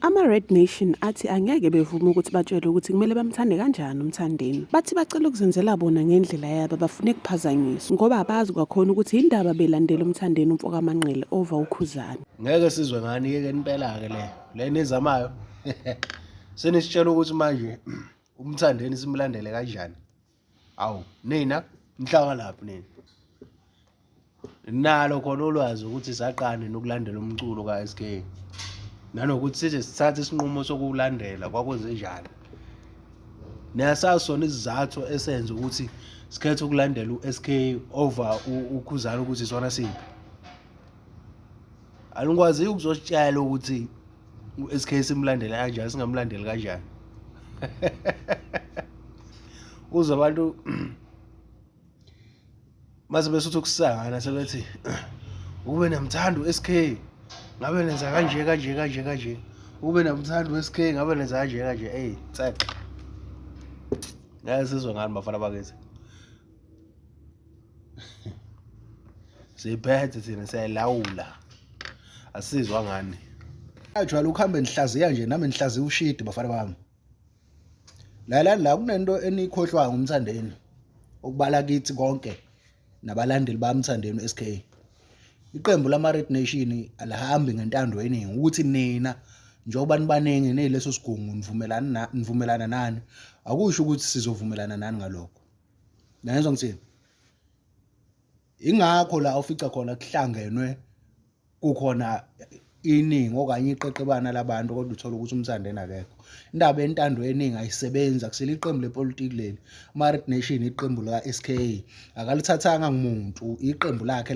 Ama-Red Nation athi angeke bevume ukuthi batshelwe ukuthi kumele bamthande kanjani umthandeni. Bathi bacela ukuzenzela bona ngendlela yabo bafune kuphazanyiswa ngoba abazi kwakhona ukuthi indaba belandela umthandeni umfoka Manqele over uKhuzani. Ngeke sizwe ngani-ke impela-ke le nizamayo senisitshela ukuthi manje umthandeni simlandele kanjani. Awu nina nihlaka laphi nina? Nalo khona ulwazi ukuthi saqani nokulandela umculo ka-SK. Nanokuthi size sithathe isinqumo sokuwulandela kwakwenze njani. Niyasazi sona isizathu esenza ukuthi sikhethe ukulandela u-SK over uKhuzani ukuthi sona siphi. Anikwazi ukuzositshela ukuthi u-SK simlandele kanjani singamlandeli kanjani. Uze abantu mase besuthi ukusangana sebethi ube namthanda u-SK ngabe nenza kanje kanje kanje kanje. Ube namthanda u-SK ngabe nenza kanje kanje. Hey tseke. Ngeke sizwe ngani bafana bakithi. Siphethe thina siyalawula. Asizwa ngani. Ajwayele ukuhambe nihlaziya nje nami nihlaziya ushidi bafana bami. La kunento enikhohlwa ngumthandeni. Okubala kithi konke nabalandeli bamthandeni uSK. Iqembu lama-Red Nation alihambi ngentando eningi ukuthi nina njengoba nibaningi neleso sigungu nivumelana nani akusho ukuthi sizovumelana nani ngalokho. Nayizwa ngithini? Ingakho la ufica khona kuhlangenwe kukhona iningi okanye iqeqebana labantu kodwa uthola ukuthi umthandeni akekho. Indaba yentando eningi ayisebenza kusele iqembu lepolitiki leli. Ama-Red Nation iqembu la-SK akalithathanga ngumuntu iqembu lakhe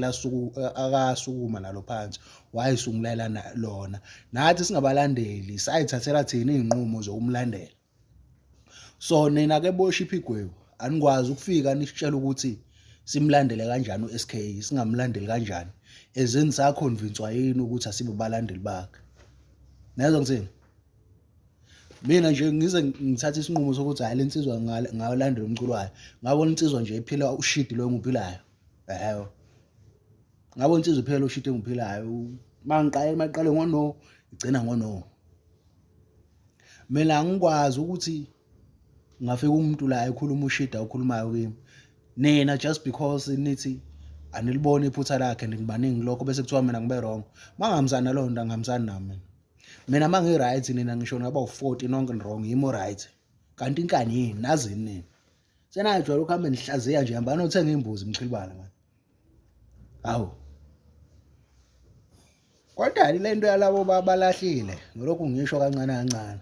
akasukuma nalo phansi wayisungula lona. Nathi singabalandeli sayithathela thina izinqumo zokumlandela. So nina ke boshipha igwebu anikwazi ukufika nisitshela ukuthi simlandele kanjani uSK singamlandeli kanjani ezeni saconvincewa yini ukuthi asibe balandeli bakhe. Nayizwa ngithini? Mina nje ngize ngithatha isinqumo sokuthi hayi lensizwa ngalandela umculo wayo. Ngabona insizwa nje iphila ushidi lo enguphilayo. Ngabona insizwa iphela ushidi enguphilayo. Maqale ngono igcina ngono. Mina ngikwazi ukuthi ngafika umuntu la ekhuluma ushida okhulumayo kimi. Nina just because nithi anilibona iphutha lakhe ngibaningi lokho bese kuthiwa mina ngibe wrong. Mangihambisana nalo nto angihambisani nami. Mina mangi right nina ngisho ngaba u40 nonke ni wrong yimo right. Kanti inkani yini nazini nini? Senajwayele ukuhambe nihlaziya nje hamba nothenga imbuzi mchilibala manje. Hawu. Kodwa le nto yalabo babalahlile ngilokhu ngisho kancane kancane.